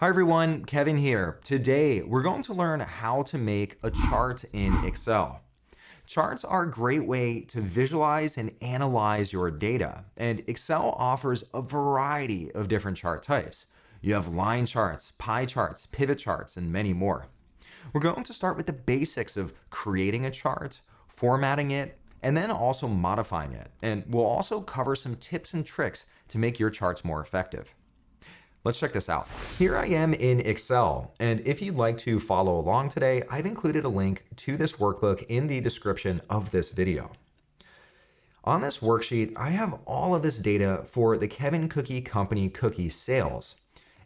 Hi everyone, Kevin here. Today we're going to learn how to make a chart in Excel. Charts are a great way to visualize and analyze your data, and Excel offers a variety of different chart types. You have line charts, pie charts, pivot charts, and many more. We're going to start with the basics of creating a chart, formatting it, and then also modifying it. And we'll also cover some tips and tricks to make your charts more effective. Let's check this out. Here I am in Excel, and if you'd like to follow along today, I've included a link to this workbook in the description of this video. On this worksheet, I have all of this data for the Kevin Cookie Company cookie sales,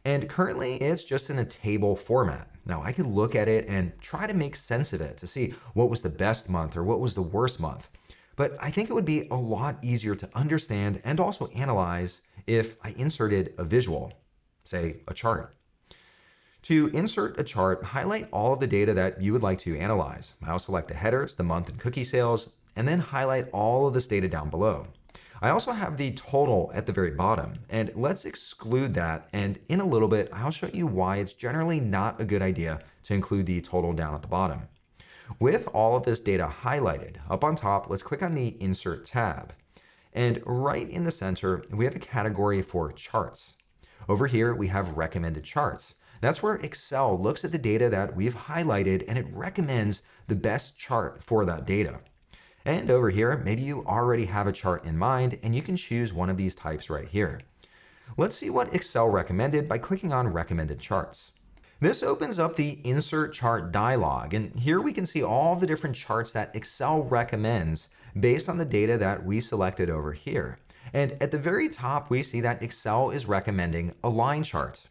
and currently it's just in a table format. Now I could look at it and try to make sense of it to see what was the best month or what was the worst month. But I think it would be a lot easier to understand and also analyze if I inserted a visual. Say a chart. To insert a chart, highlight all of the data that you would like to analyze. I'll select the headers, the month and cookie sales, and then highlight all of this data down below. I also have the total at the very bottom, and let's exclude that, and in a little bit, I'll show you why it's generally not a good idea to include the total down at the bottom. With all of this data highlighted, up on top, let's click on the Insert tab. And right in the center, we have a category for charts. Over here, we have recommended charts. That's where Excel looks at the data that we've highlighted and it recommends the best chart for that data. And over here, maybe you already have a chart in mind and you can choose one of these types right here. Let's see what Excel recommended by clicking on Recommended Charts. This opens up the Insert Chart dialog, and here we can see all the different charts that Excel recommends based on the data that we selected over here. And at the very top, we see that Excel is recommending a line chart.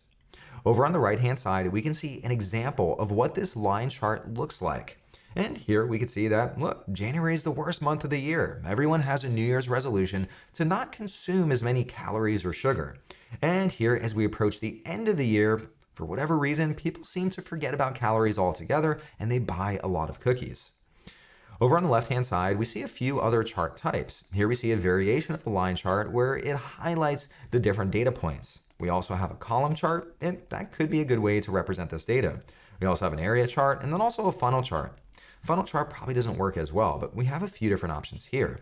Over on the right-hand side, we can see an example of what this line chart looks like. And here we can see that, look, January is the worst month of the year. Everyone has a New Year's resolution to not consume as many calories or sugar. And here, as we approach the end of the year, for whatever reason, people seem to forget about calories altogether and they buy a lot of cookies. Over on the left-hand side, we see a few other chart types. Here we see a variation of the line chart where it highlights the different data points. We also have a column chart, and that could be a good way to represent this data. We also have an area chart, and then also a funnel chart. Funnel chart probably doesn't work as well, but we have a few different options here.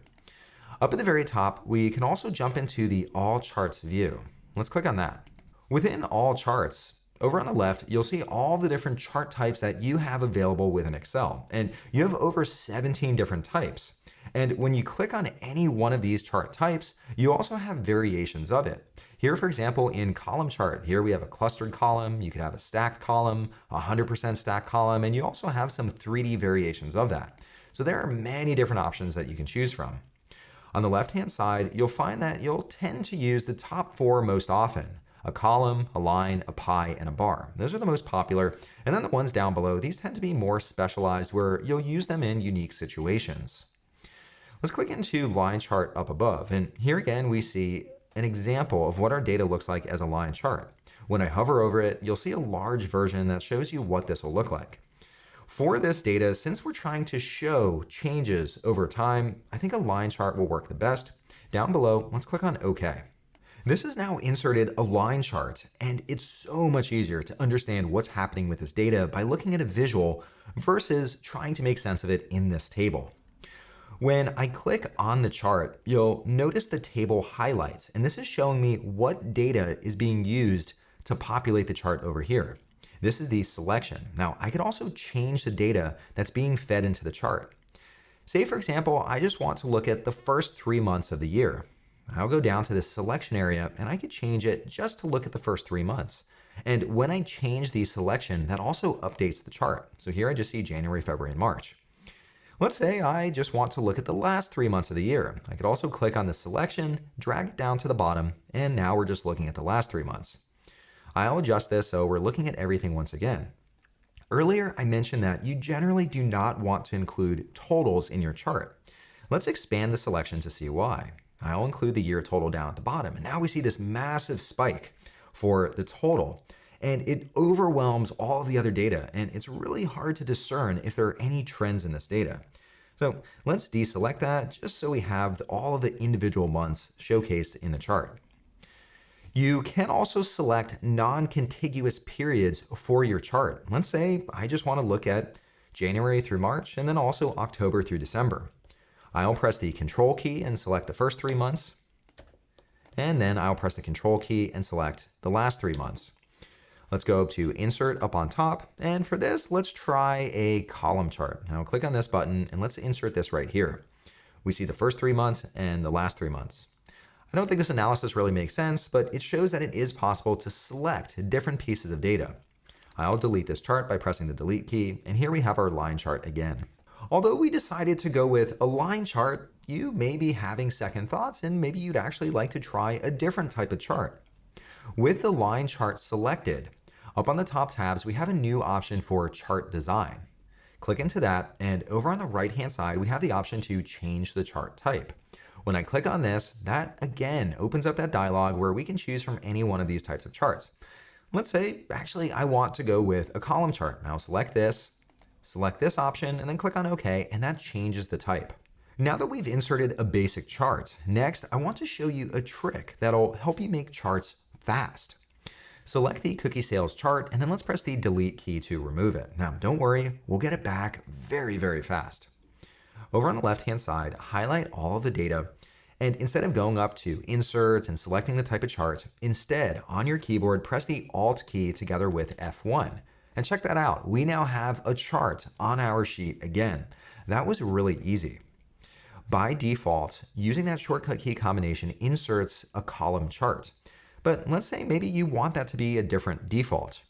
Up at the very top, we can also jump into the All Charts view. Let's click on that. Within All Charts, over on the left, you'll see all the different chart types that you have available within Excel, and you have over 17 different types. And when you click on any one of these chart types, you also have variations of it. Here, for example, in column chart, here we have a clustered column, you could have a stacked column, 100% stacked column, and you also have some 3D variations of that. So there are many different options that you can choose from. On the left-hand side, you'll find that you'll tend to use the top four most often. A column, a line, a pie, and a bar. Those are the most popular. And then the ones down below, these tend to be more specialized where you'll use them in unique situations. Let's click into line chart up above. And here again, we see an example of what our data looks like as a line chart. When I hover over it, you'll see a large version that shows you what this will look like. For this data, since we're trying to show changes over time, I think a line chart will work the best. Down below, let's click on OK. This has now inserted a line chart, and it's so much easier to understand what's happening with this data by looking at a visual versus trying to make sense of it in this table. When I click on the chart, you'll notice the table highlights, and this is showing me what data is being used to populate the chart over here. This is the selection. Now, I could also change the data that's being fed into the chart. Say, for example, I just want to look at the first 3 months of the year. I'll go down to this selection area and I could change it just to look at the first 3 months. And when I change the selection, that also updates the chart. So here I just see January, February, and March. Let's say I just want to look at the last 3 months of the year. I could also click on the selection, drag it down to the bottom, and now we're just looking at the last 3 months. I'll adjust this so we're looking at everything once again. Earlier, I mentioned that you generally do not want to include totals in your chart. Let's expand the selection to see why. I'll include the year total down at the bottom. And now we see this massive spike for the total. And it overwhelms all of the other data. And it's really hard to discern if there are any trends in this data. So let's deselect that just so we have all of the individual months showcased in the chart. You can also select non-contiguous periods for your chart. Let's say I just want to look at January through March and then also October through December. I'll press the Control key and select the first 3 months. And then I'll press the Control key and select the last 3 months. Let's go to Insert up on top. And for this, let's try a column chart. Now click on this button and let's insert this right here. We see the first 3 months and the last 3 months. I don't think this analysis really makes sense, but it shows that it is possible to select different pieces of data. I'll delete this chart by pressing the Delete key, and here we have our line chart again. Although we decided to go with a line chart, you may be having second thoughts and maybe you'd actually like to try a different type of chart. With the line chart selected, up on the top tabs, we have a new option for chart design. Click into that, and over on the right-hand side, we have the option to change the chart type. When I click on this, that again opens up that dialog where we can choose from any one of these types of charts. Let's say, actually, I want to go with a column chart. Now select this option, and then click on OK, and that changes the type. Now that we've inserted a basic chart, next I want to show you a trick that'll help you make charts fast. Select the cookie sales chart, and then let's press the Delete key to remove it. Now don't worry, we'll get it back very, very fast. Over on the left-hand side, highlight all of the data, and instead of going up to Insert and selecting the type of chart, instead on your keyboard, press the Alt key together with F1. And check that out, we now have a chart on our sheet again. That was really easy. By default, using that shortcut key combination inserts a column chart. But let's say maybe you want that to be a different default.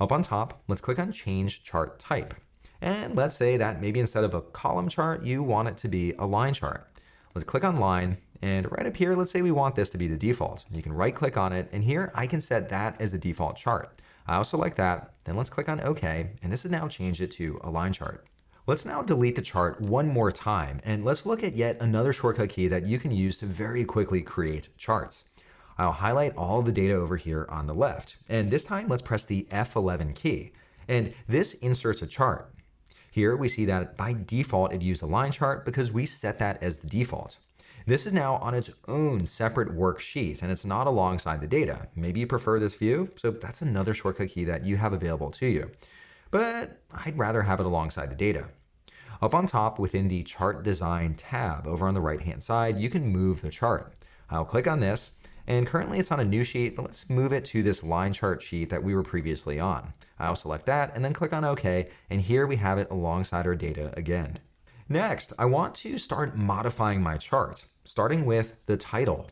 Up on top, let's click on Change Chart Type. And let's say that maybe instead of a column chart, you want it to be a line chart. Let's click on Line, and right up here, let's say we want this to be the default. You can right click on it, and here I can set that as the default chart. I'll select that, then let's click on OK, and this has now changed it to a line chart. Let's now delete the chart one more time, and let's look at yet another shortcut key that you can use to very quickly create charts. I'll highlight all the data over here on the left, and this time let's press the F11 key, and this inserts a chart. Here we see that by default it used a line chart because we set that as the default. This is now on its own separate worksheet, and it's not alongside the data. Maybe you prefer this view, so that's another shortcut key that you have available to you. But I'd rather have it alongside the data. Up on top within the Chart Design tab over on the right-hand side, you can move the chart. I'll click on this, and currently it's on a new sheet, but let's move it to this line chart sheet that we were previously on. I'll select that and then click on OK, and here we have it alongside our data again. Next, I want to start modifying my chart, starting with the title.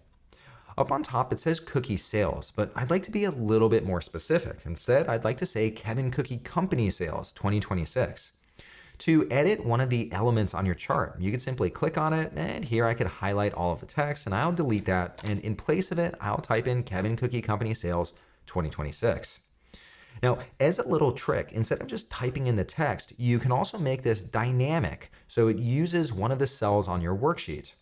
Up on top, it says Cookie Sales, but I'd like to be a little bit more specific. Instead, I'd like to say Kevin Cookie Company Sales 2026. To edit one of the elements on your chart, you can simply click on it, and here I could highlight all of the text, and I'll delete that, and in place of it, I'll type in Kevin Cookie Company Sales 2026. Now, as a little trick, instead of just typing in the text, you can also make this dynamic, so it uses one of the cells on your worksheet.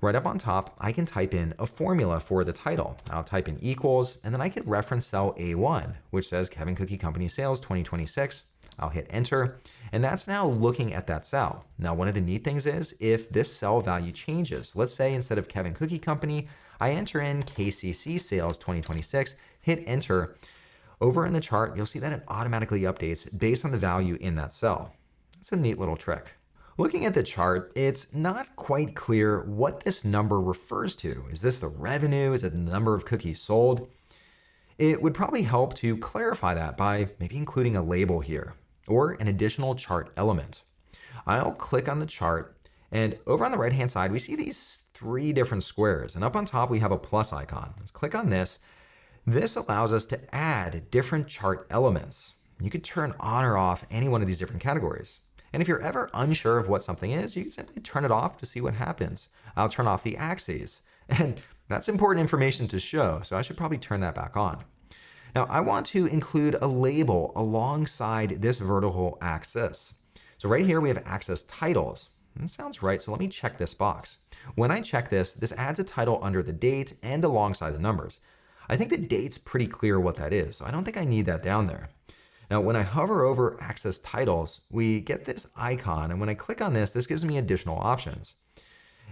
Right up on top, I can type in a formula for the title. I'll type in equals, and then I can reference cell A1, which says Kevin Cookie Company Sales 2026. I'll hit enter, and that's now looking at that cell. Now, one of the neat things is if this cell value changes, let's say instead of Kevin Cookie Company, I enter in KCC Sales 2026, hit enter. Over in the chart, you'll see that it automatically updates based on the value in that cell. It's a neat little trick. Looking at the chart, it's not quite clear what this number refers to. Is this the revenue? Is it the number of cookies sold? It would probably help to clarify that by maybe including a label here or an additional chart element. I'll click on the chart, and over on the right-hand side, we see these 3 different squares, and up on top, we have a plus icon. Let's click on this. This allows us to add different chart elements. You could turn on or off any one of these different categories. And if you're ever unsure of what something is, you can simply turn it off to see what happens. I'll turn off the axes, and that's important information to show, so I should probably turn that back on. Now, I want to include a label alongside this vertical axis. So right here, we have axis titles. That sounds right, so let me check this box. When I check this, this adds a title under the date and alongside the numbers. I think the date's pretty clear what that is, so I don't think I need that down there. Now, when I hover over axis titles, we get this icon, and when I click on this, this gives me additional options.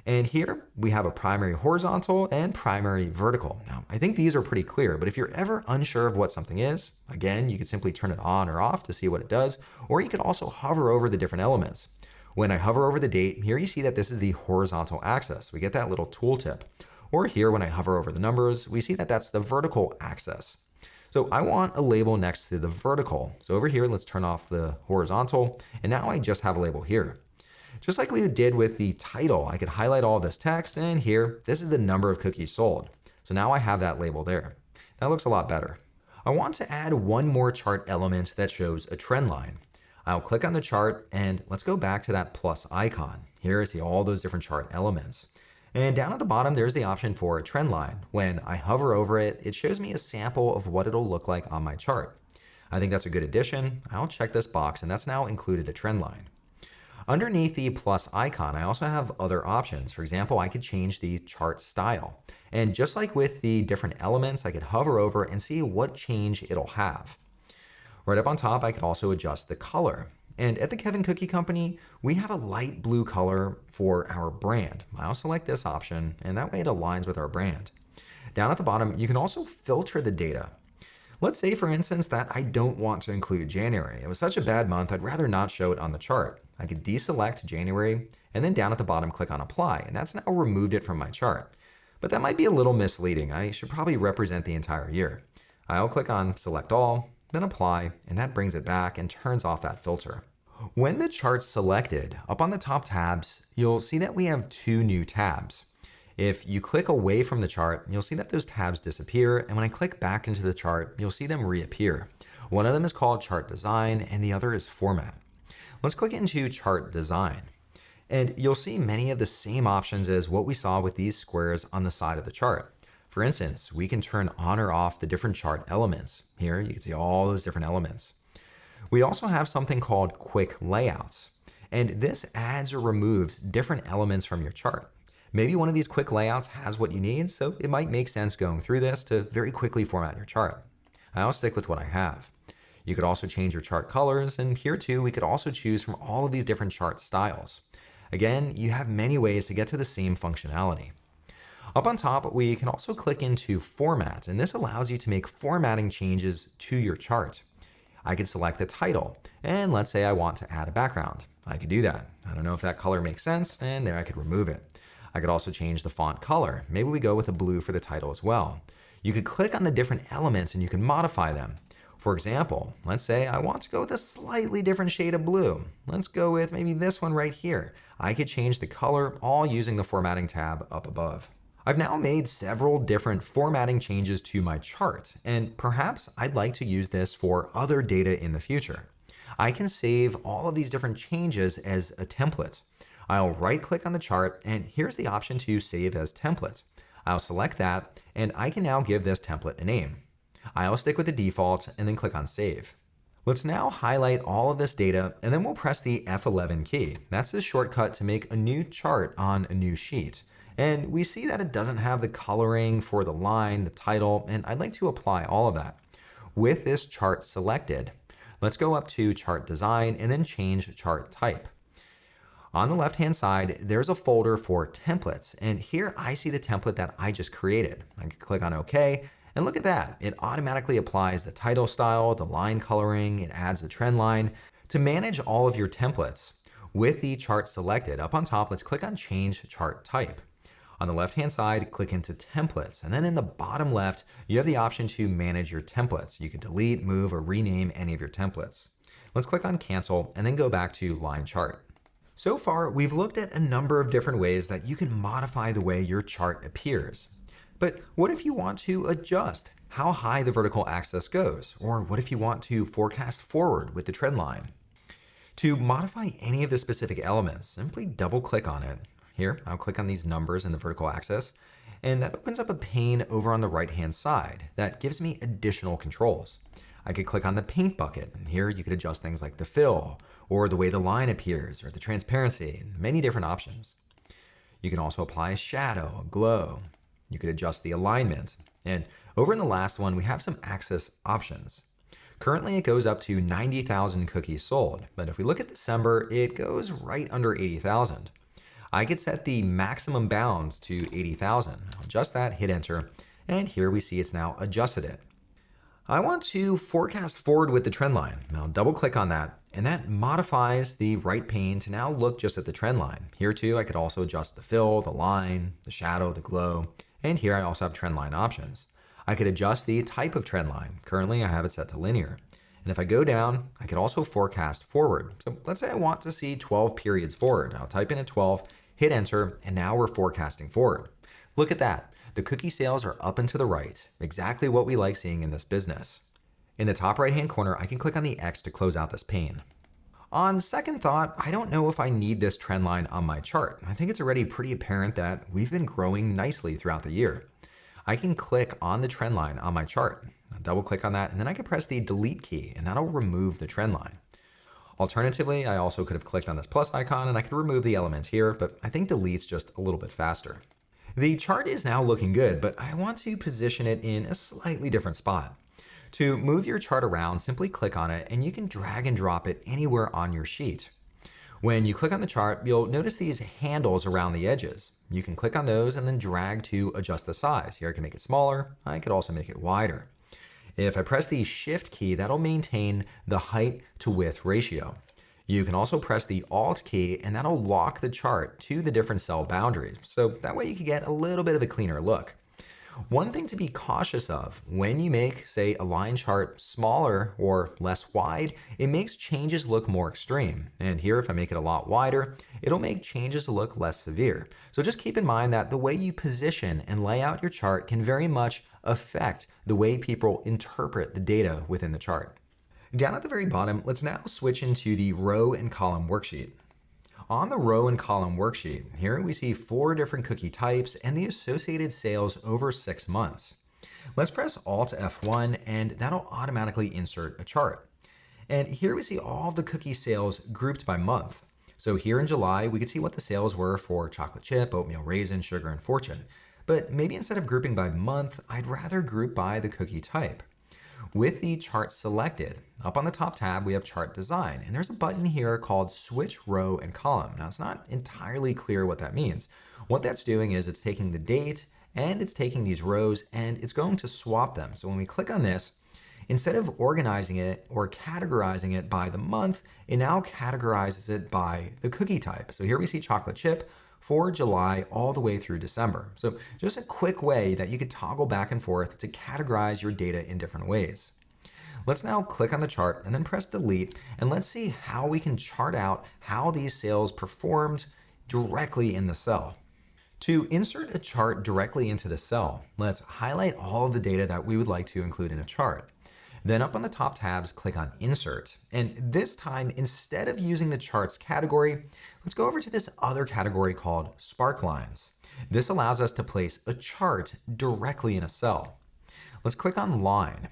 And here we have a primary horizontal and primary vertical. Now, I think these are pretty clear, but if you're ever unsure of what something is, again, you can simply turn it on or off to see what it does, or you could also hover over the different elements. When I hover over the date, here you see that this is the horizontal axis. We get that little tooltip. Or here, when I hover over the numbers, we see that that's the vertical axis. So I want a label next to the vertical. So over here, let's turn off the horizontal, and now I just have a label here. Just like we did with the title, I could highlight all this text, and here, this is the number of cookies sold. So now I have that label there. That looks a lot better. I want to add one more chart element that shows a trend line. I'll click on the chart, and let's go back to that plus icon. Here I see all those different chart elements. And down at the bottom, there's the option for a trend line. When I hover over it, it shows me a sample of what it'll look like on my chart. I think that's a good addition. I'll check this box, and that's now included a trend line. Underneath the plus icon, I also have other options. For example, I could change the chart style. And just like with the different elements, I could hover over and see what change it'll have. Right up on top, I could also adjust the color. And at the Kevin Cookie Company, we have a light blue color for our brand. I also like this option, and that way it aligns with our brand. Down at the bottom, you can also filter the data. Let's say, for instance, that I don't want to include January. It was such a bad month, I'd rather not show it on the chart. I could deselect January, and then down at the bottom, click on Apply, and that's now removed it from my chart. But that might be a little misleading. I should probably represent the entire year. I'll click on Select All, then Apply, and that brings it back and turns off that filter. When the chart's selected, up on the top tabs, you'll see that we have two new tabs. If you click away from the chart, you'll see that those tabs disappear, and when I click back into the chart, you'll see them reappear. One of them is called Chart Design, and the other is Format. Let's click into Chart Design, and you'll see many of the same options as what we saw with these squares on the side of the chart. For instance, we can turn on or off the different chart elements. Here, you can see all those different elements. We also have something called Quick Layouts, and this adds or removes different elements from your chart. Maybe one of these quick layouts has what you need, so it might make sense going through this to very quickly format your chart. I'll stick with what I have. You could also change your chart colors, and here too, we could also choose from all of these different chart styles. Again, you have many ways to get to the same functionality. Up on top, we can also click into Format, and this allows you to make formatting changes to your chart. I could select the title, and let's say I want to add a background. I could do that. I don't know if that color makes sense, and there I could remove it. I could also change the font color. Maybe we go with a blue for the title as well. You could click on the different elements and you can modify them. For example, let's say I want to go with a slightly different shade of blue. Let's go with maybe this one right here. I could change the color all using the formatting tab up above. I've now made several different formatting changes to my chart, and perhaps I'd like to use this for other data in the future. I can save all of these different changes as a template. I'll right click on the chart, and here's the option to save as template. I'll select that, and I can now give this template a name. I'll stick with the default and then click on save. Let's now highlight all of this data, and then we'll press the F11 key. That's the shortcut to make a new chart on a new sheet. And we see that it doesn't have the coloring for the line, the title, and I'd like to apply all of that. With this chart selected, let's go up to Chart Design and then change Chart Type. On the left-hand side, there's a folder for templates, and here I see the template that I just created. I can click on OK, and look at that. It automatically applies the title style, the line coloring, it adds the trend line. To manage all of your templates, with the chart selected, up on top, let's click on Change Chart Type. On the left-hand side, click into Templates, and then in the bottom left, you have the option to manage your templates. You can delete, move, or rename any of your templates. Let's click on Cancel, and then go back to Line Chart. So far, we've looked at a number of different ways that you can modify the way your chart appears. But what if you want to adjust how high the vertical axis goes? Or what if you want to forecast forward with the trend line? To modify any of the specific elements, simply double click on it. Here, I'll click on these numbers in the vertical axis, and that opens up a pane over on the right-hand side that gives me additional controls. I could click on the paint bucket, and here you could adjust things like the fill, or the way the line appears, or the transparency, and many different options. You can also apply a shadow, a glow. You could adjust the alignment. And over in the last one, we have some axis options. Currently, it goes up to 90,000 cookies sold, but if we look at December, it goes right under 80,000. I could set the maximum bounds to 80,000. I'll adjust that, hit enter, and here we see it's now adjusted it. I want to forecast forward with the trend line. I'll double click on that, and that modifies the right pane to now look just at the trend line. Here too, I could also adjust the fill, the line, the shadow, the glow, and here I also have trend line options. I could adjust the type of trend line. Currently, I have it set to linear. And if I go down, I could also forecast forward. So let's say I want to see 12 periods forward. I'll type in a 12, hit enter, and now we're forecasting forward. Look at that. The cookie sales are up and to the right, exactly what we like seeing in this business. In the top right-hand corner, I can click on the X to close out this pane. On second thought, I don't know if I need this trend line on my chart. I think it's already pretty apparent that we've been growing nicely throughout the year. I can click on the trend line on my chart. I'll double click on that, and then I can press the delete key, and that'll remove the trend line. Alternatively, I also could have clicked on this plus icon, and I could remove the elements here, but I think delete's just a little bit faster. The chart is now looking good, but I want to position it in a slightly different spot. To move your chart around, simply click on it, and you can drag and drop it anywhere on your sheet. When you click on the chart, you'll notice these handles around the edges. You can click on those and then drag to adjust the size. Here I can make it smaller. I could also make it wider. If I press the Shift key, that'll maintain the height to width ratio. You can also press the Alt key, and that'll lock the chart to the different cell boundaries. So that way you can get a little bit of a cleaner look. One thing to be cautious of when you make, say, a line chart smaller or less wide, it makes changes look more extreme. And here, if I make it a lot wider, it'll make changes look less severe. So just keep in mind that the way you position and lay out your chart can very much affect the way people interpret the data within the chart. Down at the very bottom, let's now switch into the row and column worksheet. On the row and column worksheet, here we see 4 different cookie types and the associated sales over 6 months. Let's press Alt F1 and that'll automatically insert a chart. And here we see all of the cookie sales grouped by month. So here in July, we could see what the sales were for chocolate chip, oatmeal raisin, sugar, and fortune. But maybe instead of grouping by month, I'd rather group by the cookie type. With the chart selected, up on the top tab, we have chart design, and there's a button here called switch row and column. Now, it's not entirely clear what that means. What that's doing is it's taking the date and it's taking these rows and it's going to swap them. So when we click on this, instead of organizing it or categorizing it by the month, it now categorizes it by the cookie type. So here we see chocolate chip for July all the way through December. So just a quick way that you could toggle back and forth to categorize your data in different ways. Let's now click on the chart and then press delete, and let's see how we can chart out how these sales performed directly in the cell. To insert a chart directly into the cell, let's highlight all of the data that we would like to include in a chart. Then up on the top tabs, click on Insert. And this time, instead of using the charts category, let's go over to this other category called Spark Lines. This allows us to place a chart directly in a cell. Let's click on Line.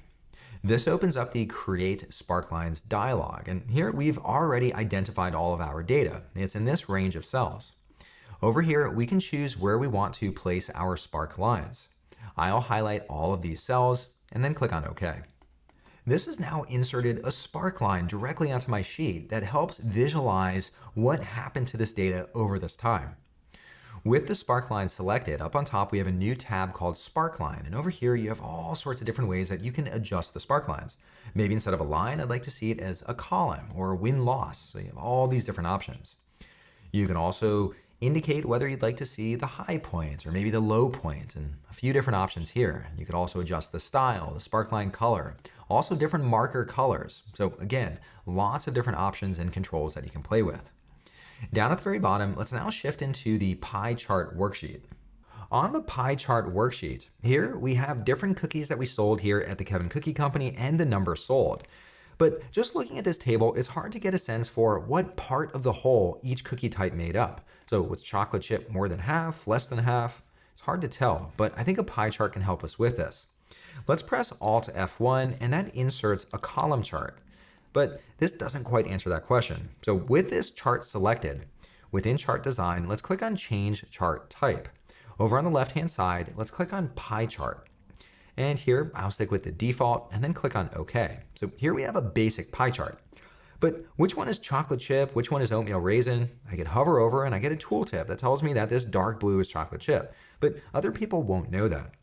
This opens up the Create Spark Lines dialog. And here we've already identified all of our data. It's in this range of cells. Over here, we can choose where we want to place our spark lines. I'll highlight all of these cells and then click on OK. This has now inserted a spark line directly onto my sheet that helps visualize what happened to this data over this time. With the spark line selected, up on top we have a new tab called Spark Line, and over here you have all sorts of different ways that you can adjust the spark lines. Maybe instead of a line, I'd like to see it as a column or a win-loss, so you have all these different options. You can also indicate whether you'd like to see the high points or maybe the low point, and a few different options here. You could also adjust the style, the sparkline color, also different marker colors. So again, lots of different options and controls that you can play with. Down at the very bottom, let's now shift into the pie chart worksheet. On the pie chart worksheet, here we have different cookies that we sold here at the Kevin Cookie Company and the number sold. But just looking at this table, it's hard to get a sense for what part of the whole each cookie type made up. So was chocolate chip more than half, less than half? It's hard to tell, but I think a pie chart can help us with this. Let's press Alt F1 and that inserts a column chart. But this doesn't quite answer that question. So with this chart selected, within chart design, let's click on Change Chart Type. Over on the left-hand side, let's click on Pie Chart. And here I'll stick with the default and then click on OK. So here we have a basic pie chart. But which one is chocolate chip? Which one is oatmeal raisin? I could hover over and I get a tooltip that tells me that this dark blue is chocolate chip, but other people won't know that.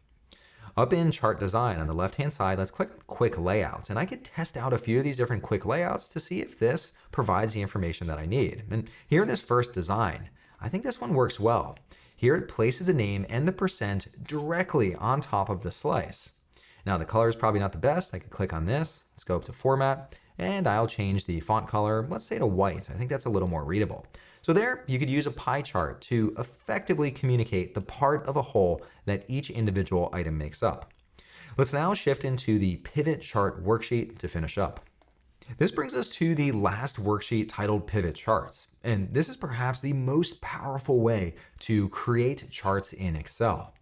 Up in chart design on the left-hand side, let's click on quick layout, and I could test out a few of these different quick layouts to see if this provides the information that I need. And here in this first design, I think this one works well. Here it places the name and the percent directly on top of the slice. Now the color is probably not the best. I could click on this. Let's go up to format, and I'll change the font color, let's say to white. I think that's a little more readable. So there, you could use a pie chart to effectively communicate the part of a whole that each individual item makes up. Let's now shift into the pivot chart worksheet to finish up. This brings us to the last worksheet titled Pivot Charts, and this is perhaps the most powerful way to create charts in Excel.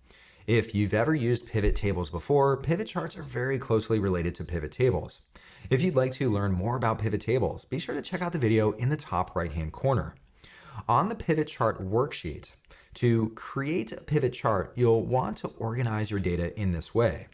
If you've ever used pivot tables before, pivot charts are very closely related to pivot tables. If you'd like to learn more about pivot tables, be sure to check out the video in the top right-hand corner. On the pivot chart worksheet, to create a pivot chart, you'll want to organize your data in this way.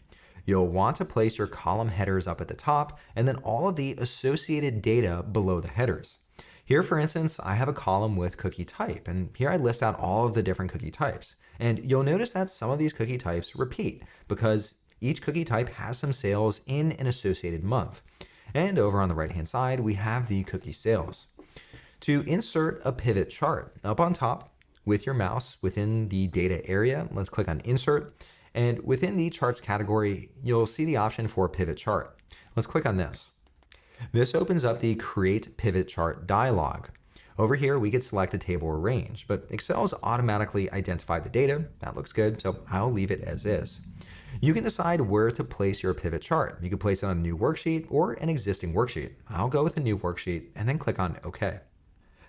You'll want to place your column headers up at the top and then all of the associated data below the headers. Here, for instance, I have a column with cookie type, and here I list out all of the different cookie types. And you'll notice that some of these cookie types repeat because each cookie type has some sales in an associated month. And over on the right-hand side, we have the cookie sales. To insert a pivot chart, up on top with your mouse within the data area, let's click on Insert. And within the charts category, you'll see the option for pivot chart. Let's click on this. This opens up the Create Pivot Chart dialog. Over here, we could select a table or range, but Excel's automatically identified the data. That looks good, so I'll leave it as is. You can decide where to place your pivot chart. You can place it on a new worksheet or an existing worksheet. I'll go with a new worksheet and then click on OK.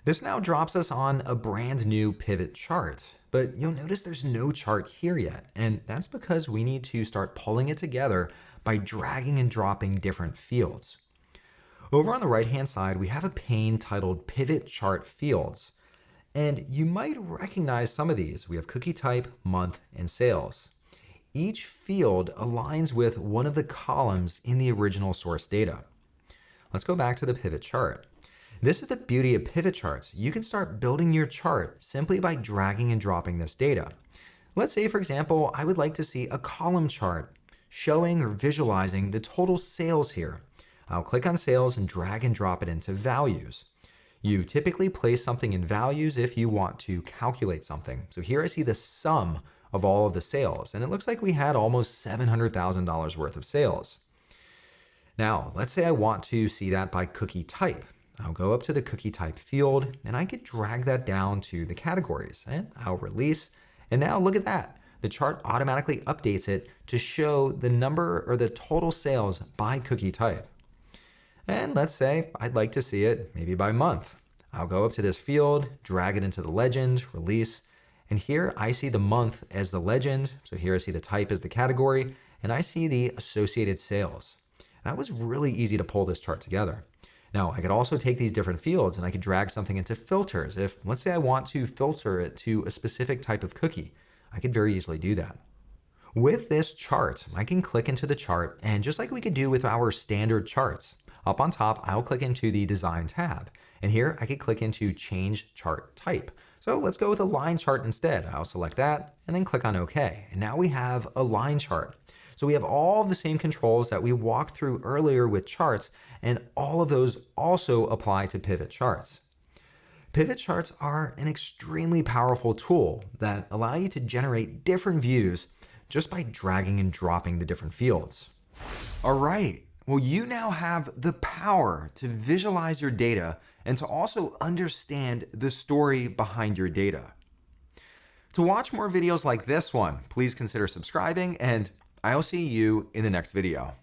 This now drops us on a brand new pivot chart, but you'll notice there's no chart here yet, and that's because we need to start pulling it together by dragging and dropping different fields. Over on the right-hand side, we have a pane titled Pivot Chart Fields, and you might recognize some of these. We have cookie type, month, and sales. Each field aligns with one of the columns in the original source data. Let's go back to the pivot chart. This is the beauty of pivot charts. You can start building your chart simply by dragging and dropping this data. Let's say, for example, I would like to see a column chart showing or visualizing the total sales here. I'll click on sales and drag and drop it into values. You typically place something in values if you want to calculate something. So here I see the sum of all of the sales, and it looks like we had almost $700,000 worth of sales. Now, let's say I want to see that by cookie type. I'll go up to the cookie type field and I could drag that down to the categories and I'll release. And now look at that. The chart automatically updates it to show the number or the total sales by cookie type. And let's say I'd like to see it maybe by month. I'll go up to this field, drag it into the legend, release. And here I see the month as the legend. So here I see the type as the category and I see the associated sales. That was really easy to pull this chart together. Now, I could also take these different fields and I could drag something into filters. If, let's say I want to filter it to a specific type of cookie, I could very easily do that. With this chart, I can click into the chart, and just like we could do with our standard charts, up on top, I'll click into the Design tab. And here I could click into Change Chart Type. So let's go with a line chart instead. I'll select that and then click on OK. And now we have a line chart. So we have all the same controls that we walked through earlier with charts, and all of those also apply to pivot charts. Pivot charts are an extremely powerful tool that allow you to generate different views just by dragging and dropping the different fields. All right, well, you now have the power to visualize your data and to also understand the story behind your data. To watch more videos like this one, please consider subscribing, and I'll see you in the next video.